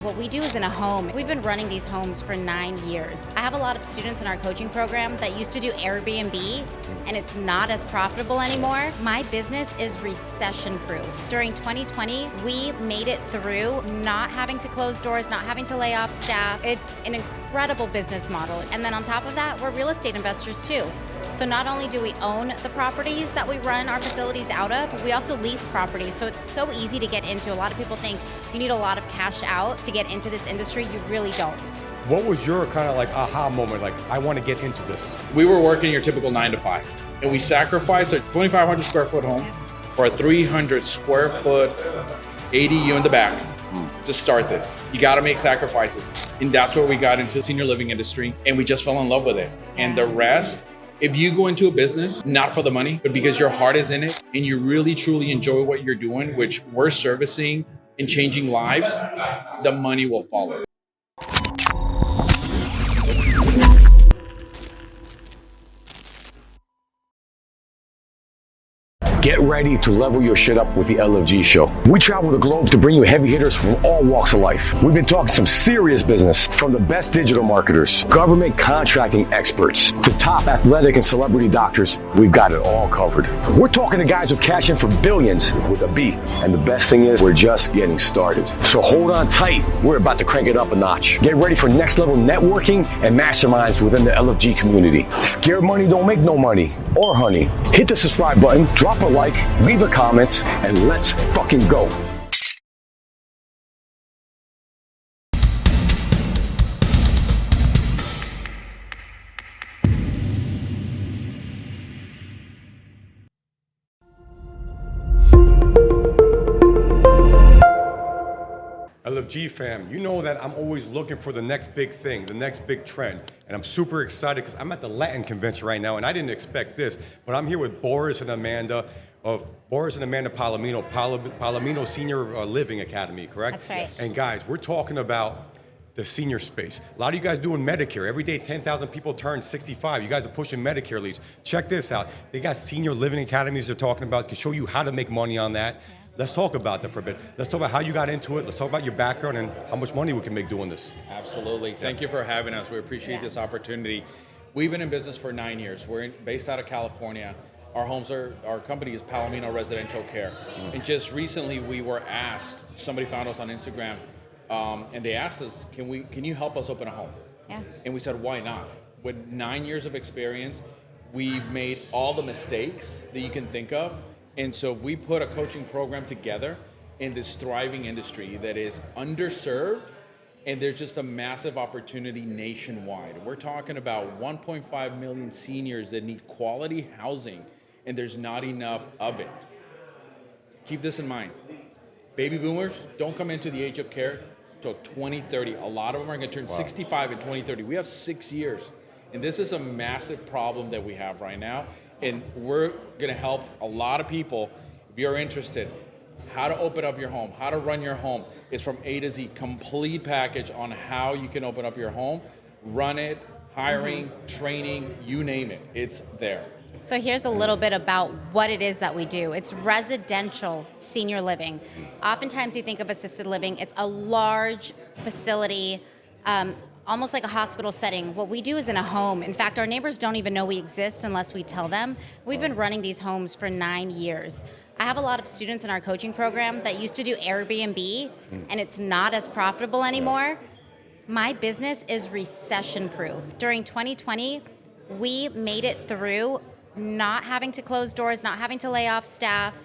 What we do is in a home. We've been running these homes for 9 years. I have a lot of students in our coaching program that used to do Airbnb, and it's not as profitable anymore. My business is recession-proof. During 2020, we made it through not having to close doors, not having to lay off staff. It's an incredible business model. And then on top of that, we're real estate investors too. So not only do we own the properties that we run our facilities out of, we also lease properties. So it's so easy to get into. A lot of people think you need a lot of cash out to get into this industry. You really don't. What was your kind of like aha moment? Like, I want to get into this. We were working your typical 9 to 5, and we sacrificed a 2,500 square foot home for a 300 square foot ADU in the back to start this. You got to make sacrifices. And that's where we got into the senior living industry, and we just fell in love with it. And the rest, if you go into a business, not for the money, but because your heart is in it and you really truly enjoy what you're doing, which we're servicing and changing lives, the money will follow. Get ready to level your shit up with the LFG show. We travel the globe to bring you heavy hitters from all walks of life. We've been talking some serious business, from the best digital marketers, government contracting experts, to top athletic and celebrity doctors. We've got it all covered. We're talking to guys with cash in for billions with a B. And the best thing is, we're just getting started. So hold on tight. We're about to crank it up a notch. Get ready for next level networking and masterminds within the LFG community. Scared money don't make no money or honey. Hit the subscribe button, drop a like, leave a comment, and let's fucking go. LFG fam, you know that I'm always looking for the next big thing, the next big trend. And I'm super excited because I'm at the Latin convention right now, and I didn't expect this, but I'm here with Boris and Amanda of Boris and Amanda Palomino, Palomino Senior Living Academy, correct? That's right. Yes. And guys, we're talking about the senior space. A lot of you guys doing Medicare. Every day, 10,000 people turn 65. You guys are pushing Medicare leads. Check this out. They got senior living academies they're talking about. Can show you how to make money on that. Yeah. Let's talk about that for a bit. Let's talk about how you got into it. Let's talk about your background and how much money we can make doing this. Absolutely. Thank you for having us. We appreciate this opportunity. We've been in business for 9 years. We're based out of California. Our company is Palomino Residential Care. And just recently we were asked, somebody found us on Instagram, and they asked us, can you help us open a home? Yeah. And we said, why not? With 9 years of experience, we've made all the mistakes that you can think of. And so if we put a coaching program together in this thriving industry that is underserved, and there's just a massive opportunity nationwide. We're talking about 1.5 million seniors that need quality housing, and there's not enough of it. Keep this in mind. Baby boomers don't come into the age of care until 2030. A lot of them are going to turn 65 in 2030. We have 6 years. And this is a massive problem that we have right now. And we're going to help a lot of people. If you're interested, how to open up your home, how to run your home. It's from A to Z, complete package on how you can open up your home, run it, hiring, training, you name it. It's there. So here's a little bit about what it is that we do. It's residential senior living. Oftentimes you think of assisted living, it's a large facility, almost like a hospital setting. What we do is in a home. In fact, our neighbors don't even know we exist unless we tell them. We've been running these homes for 9 years. I have a lot of students in our coaching program that used to do Airbnb, and it's not as profitable anymore. My business is recession-proof. During 2020, we made it through not having to close doors, not having to lay off staff.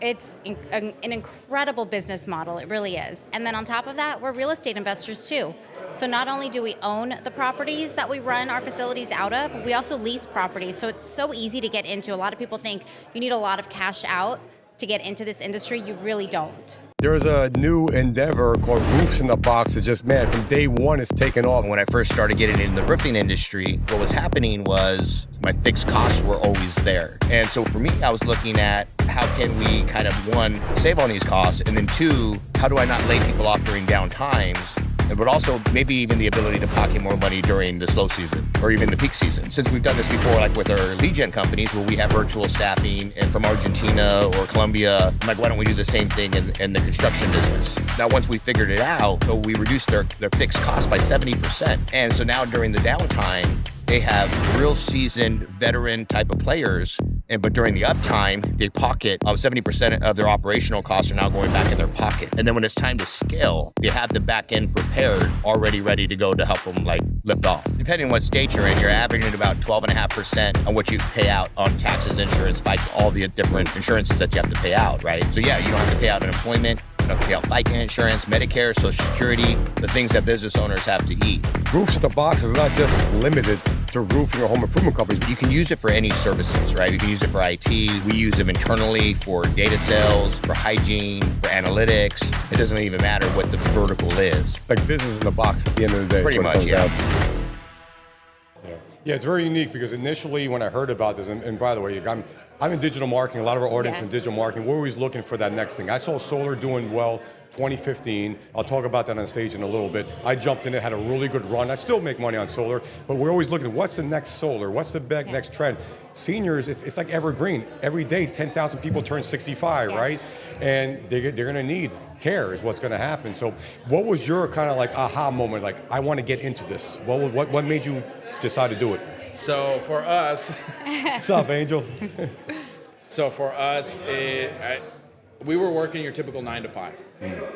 It's an incredible business model, it really is. And then on top of that, we're real estate investors too. So not only do we own the properties that we run our facilities out of, we also lease properties. So it's so easy to get into. A lot of people think you need a lot of cash out to get into this industry. You really don't. There's a new endeavor called Roofs in the Box. It's just, man, from day one, it's taken off. When I first started getting into the roofing industry, what was happening was my fixed costs were always there. And so for me, I was looking at how can we kind of, one, save on these costs, and then two, how do I not lay people off during down times but also maybe even the ability to pocket more money during the slow season or even the peak season. Since we've done this before, like with our lead gen companies where we have virtual staffing and from Argentina or Colombia, I'm like, why don't we do the same thing in the construction business? Now, once we figured it out, so we reduced their fixed cost by 70%. And so now during the downtime, they have real seasoned veteran type of players, but during the uptime, they pocket 70% of their operational costs are now going back in their pocket. And then when it's time to scale, they have the back end prepared, already ready to go to help them like lift off. Depending on what state you're in, you're averaging about 12.5% on what you pay out on taxes, insurance, all the different insurances that you have to pay out, right? So yeah, you don't have to pay out unemployment, you don't have to pay out FICA insurance, Medicare, Social Security, the things that business owners have to eat. Roofs at the box is not just limited to roofing or home improvement companies. You can use it for any services, right? You can use it for IT. We use them internally for data sales, for hygiene, for analytics. It doesn't even matter what the vertical is. Like business in the box at the end of the day. Pretty much, yeah. Yeah, it's very unique because initially when I heard about this, and by the way, I'm in digital marketing, a lot of our audience in digital marketing, we're always looking for that next thing. I saw solar doing well 2015. I'll talk about that on stage in a little bit. I jumped in it, had a really good run. I still make money on solar, but we're always looking at what's the next solar, what's the next trend. Seniors, it's like evergreen. Every day, 10,000 people turn 65, right? And they're gonna need care is what's gonna happen. So what was your kind of like aha moment, like I wanna get into this? What made you decide to do it? So for us, what's up, Angel? So for us, we were working your typical 9 to 5.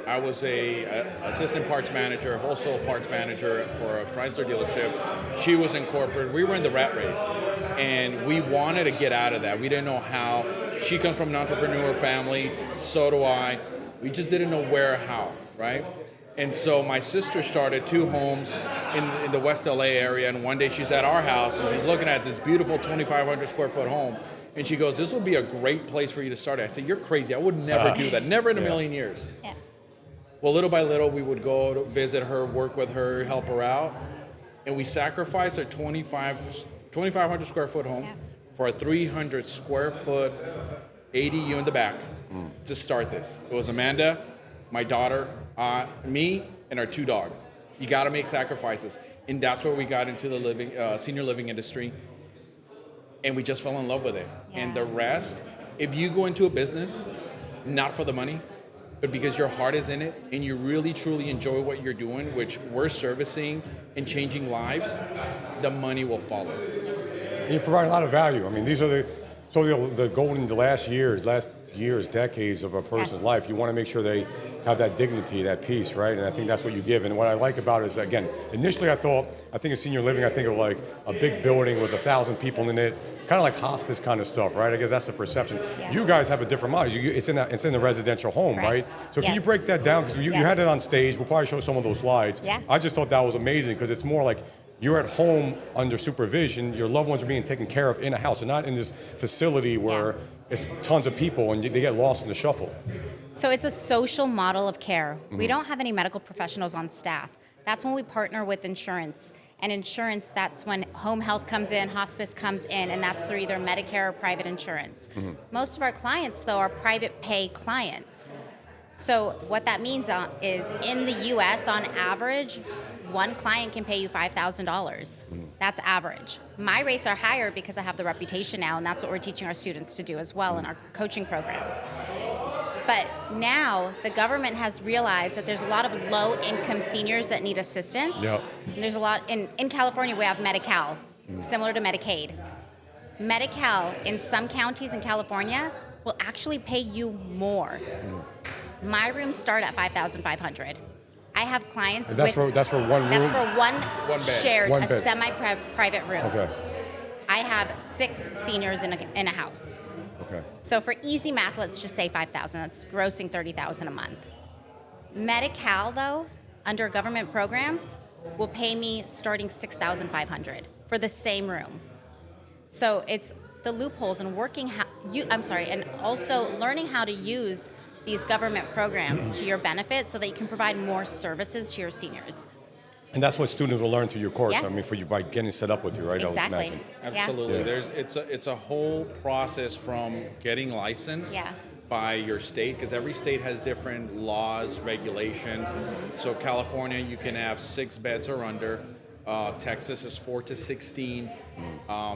I was a assistant parts manager, wholesale parts manager for a Chrysler dealership. She was in corporate. We were in the rat race, and we wanted to get out of that. We didn't know how. She comes from an entrepreneur family. So do I. We just didn't know where or how, right? And so my sister started 2 homes in the West LA area, and one day she's at our house, and she's looking at this beautiful 2,500 square foot home. And she goes, this would be a great place for you to start. I said, you're crazy. I would never do that. Never in a million years. Yeah. Well, little by little, we would go to visit her, work with her, help her out. And we sacrificed a 2,500 square foot home for a 300 square foot ADU in the back to start this. It was Amanda, my daughter, me, and our 2 dogs. You got to make sacrifices. And that's where we got into the senior living industry. And we just fell in love with it. Yeah. And the rest, if you go into a business, not for the money, but because your heart is in it and you really truly enjoy what you're doing, which we're servicing and changing lives, the money will follow. And you provide a lot of value. I mean, these are the golden, the last years, decades of a person's life. You want to make sure they have that dignity, that peace, right? And I think that's what you give. And what I like about it is, again, initially I think of senior living, I think of like a big building with 1,000 people in it, kind of like hospice kind of stuff, right? I guess that's the perception. Yeah. You guys have a different model. It's in the residential home, right? So can you break that down? Because you had it on stage. We'll probably show some of those slides. Yeah. I just thought that was amazing because it's more like you're at home under supervision. Your loved ones are being taken care of in a house. They're not in this facility where it's tons of people and they get lost in the shuffle. So it's a social model of care. We don't have any medical professionals on staff. That's when we partner with insurance. And insurance, that's when home health comes in, hospice comes in, and that's through either Medicare or private insurance. Most of our clients, though, are private pay clients. So what that means is in the US, on average, one client can pay you $5,000. That's average. My rates are higher because I have the reputation now, and that's what we're teaching our students to do as well in our coaching program. But now the government has realized that there's a lot of low-income seniors that need assistance. Yep. And there's a lot, in California we have Medi-Cal, similar to Medicaid. Medi-Cal in some counties in California will actually pay you more. My rooms start at $5,500. I have clients and that's for one room? That's for one bed. Shared, one a bed. semi-private room. Okay. I have 6 seniors in a house. Okay. So for easy math, let's just say $5,000. That's grossing $30,000 a month. Medi-Cal, though, under government programs, will pay me starting $6,500 for the same room. So it's the loopholes and and also learning how to use these government programs to your benefit so that you can provide more services to your seniors. And that's what students will learn through your course. Yes. I mean, by getting set up with you, right? Exactly. I would imagine. Absolutely. Yeah. It's a whole process from getting licensed by your state, because every state has different laws, regulations. So California, you can have 6 beds or under. Texas is 4 to 16.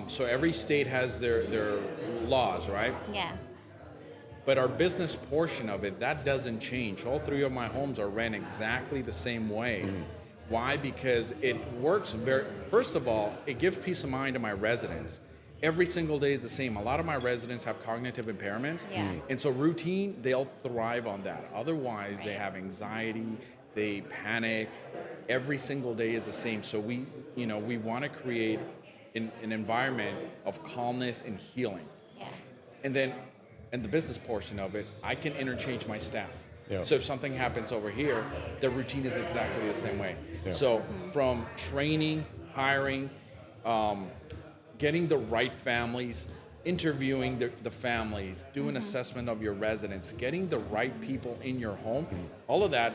So every state has their laws, right? Yeah. But our business portion of it, that doesn't change. All 3 of my homes are ran exactly the same way. Why? Because it works first of all, it gives peace of mind to my residents. Every single day is the same. A lot of my residents have cognitive impairments. Yeah. And so routine, they'll thrive on that. Otherwise, they have anxiety, they panic. Every single day is the same. So we want to create an environment of calmness and healing. Yeah. And then, in the business portion of it, I can interchange my staff. Yeah. So if something happens over here, the routine is exactly the same way. Yeah. So from training, hiring, getting the right families, interviewing the families, doing assessment of your residents, getting the right people in your home, all of that.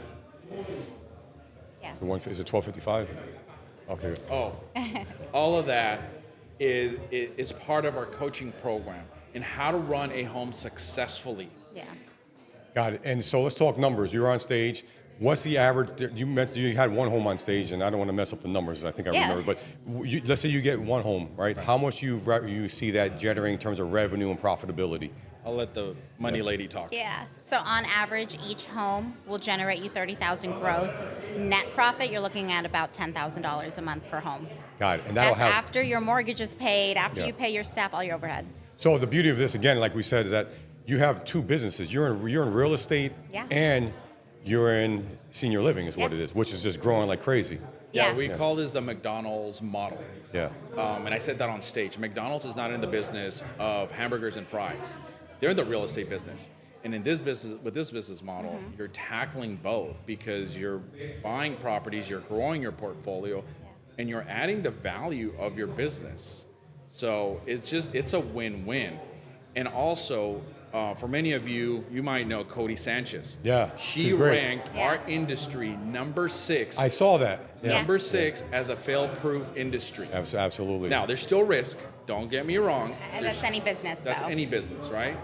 Yeah. Is it 12:55? Okay. All of that is part of our coaching program and how to run a home successfully. Yeah. Got it. And so let's talk numbers. You're on stage. What's the average? You mentioned you had one home on stage, and I don't want to mess up the numbers. I think I remember. But let's say you get one home, right? How much you see that generating in terms of revenue and profitability? I'll let the money lady talk. Yeah. So on average, each home will generate you $30,000 gross. Net profit, you're looking at about $10,000 a month per home. Got it. And that'll That's after your mortgage is paid, after Yeah. you pay your staff, all your overhead. So the beauty of this, again, like we said, is that you have 2 businesses. You're in real estate, Yeah. and you're in senior living, is what Yeah. it is, which is just growing like crazy. Yeah, we call this the McDonald's model. Yeah. And I said that on stage. McDonald's is not in the business of hamburgers and fries. They're in the real estate business. And in this business, with this business model, you're tackling both because you're buying properties, you're growing your portfolio, and you're adding the value of your business. So it's a win-win. And also, for many of you, you might know Cody Sanchez. Yeah, She she's great. ranked our industry number 6. I saw that. Yeah. Number 6 as a fail-proof industry. Absolutely. Now, there's still risk. Don't get me wrong. And that's any business, That's though. any business, right?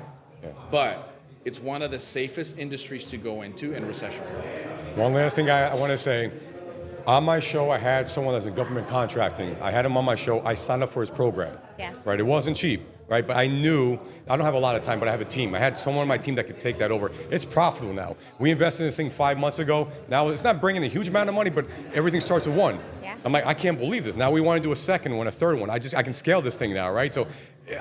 Yeah. But it's one of the safest industries to go into in recession-proof. One last thing I want to say. On my show, I had someone that's in government contracting. I had him on my show. I signed up for his program. Yeah. Right. It wasn't cheap. Right. But I knew I don't have a lot of time, but I have a team. I had someone on my team that could take that over. It's profitable now. We invested in this thing 5 months ago. Now it's not bringing a huge amount of money, but everything starts with 1. Yeah. I'm like, I can't believe this. Now we want to do a second one, a third one. I can scale this thing now, right? So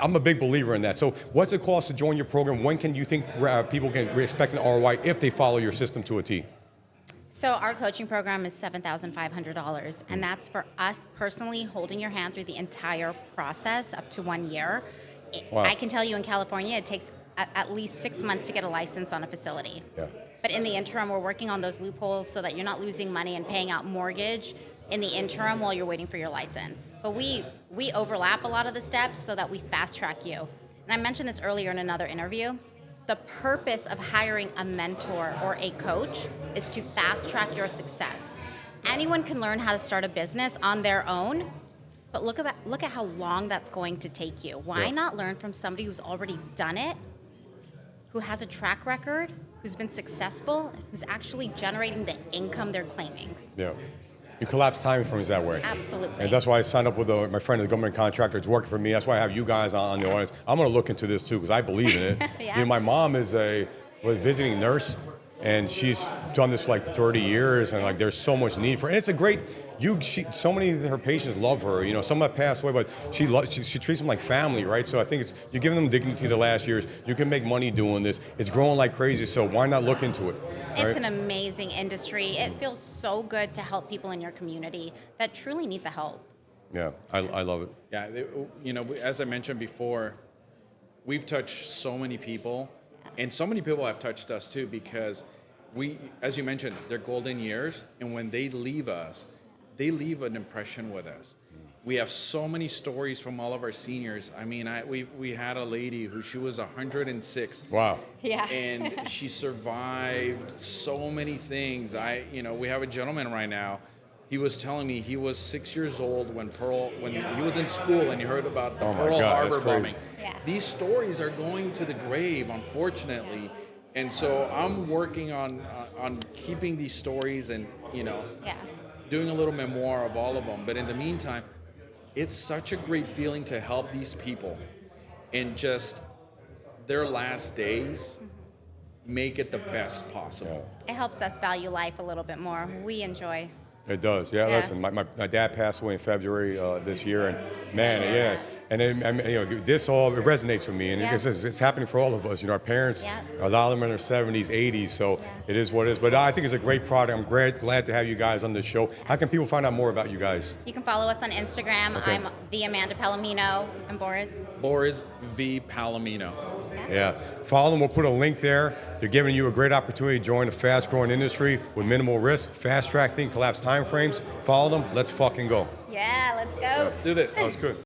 I'm a big believer in that. So what's it cost to join your program? When can you think people can expect an ROI if they follow your system to a T? So our coaching program is $7,500, and that's for us personally holding your hand through the entire process up to 1 year. Wow. I can tell you in California, it takes at least 6 months to get a license on a facility. Yeah. But in the interim, we're working on those loopholes so that you're not losing money and paying out mortgage in the interim while you're waiting for your license. But we overlap a lot of the steps so that we fast track you. And I mentioned this earlier in another interview. The purpose of hiring a mentor or a coach is to fast track your success. Anyone can learn how to start a business on their own, but look at how long that's going to take you. Why not learn from somebody who's already done it, who has a track record, who's been successful, who's actually generating the income they're claiming? Yeah. You collapse time frames that way. Absolutely. And that's why I signed up with my friend, the government contractor. It's working for me. That's why I have you guys on the audience. I'm going to look into this too because I believe in it. Yeah. You know, my mom is a visiting nurse, and she's done this for like 30 years, and like there's so much need for it. And it's a great. So many of her patients love her. You know, some have passed away, but she treats them like family, right? So I think you're giving them dignity the last years. You can make money doing this. It's growing like crazy. So why not look into it? It's right? an amazing industry. It feels so good to help people in your community that truly need the help. Yeah, I love it. Yeah, you know, as I mentioned before, we've touched so many people, and so many people have touched us too because we, as you mentioned, they're golden years, and when they leave us, they leave an impression with us. We have so many stories from all of our seniors. I mean, we had a lady who she was 106. Wow. Yeah. And she survived so many things. We have a gentleman right now. He was telling me he was 6 years old when he was in school and he heard about the Pearl Harbor bombing. Yeah. These stories are going to the grave, unfortunately, And so I'm working on keeping these stories and, Yeah. doing a little memoir of all of them. But in the meantime, it's such a great feeling to help these people in just their last days make it the best possible. It helps us value life a little bit more. We enjoy. It does, yeah. Yeah. Listen, my dad passed away in February this year, and man, yeah. And then, this all it resonates with me, and Yeah. it's happening for all of us. Our parents, Yeah. a lot of them in their 70s, 80s, so Yeah. it is what it is. But I think it's a great product. I'm glad to have you guys on this show. How can people find out more about you guys? You can follow us on Instagram. Okay. I'm the Amanda Palomino. And Boris. Boris V. Palomino. Yeah, follow them. We'll put a link there. They're giving you a great opportunity to join a fast-growing industry with minimal risk, fast-track thing, collapse timeframes. Follow them. Let's fucking go. Yeah, let's go. Let's do this. Sounds good.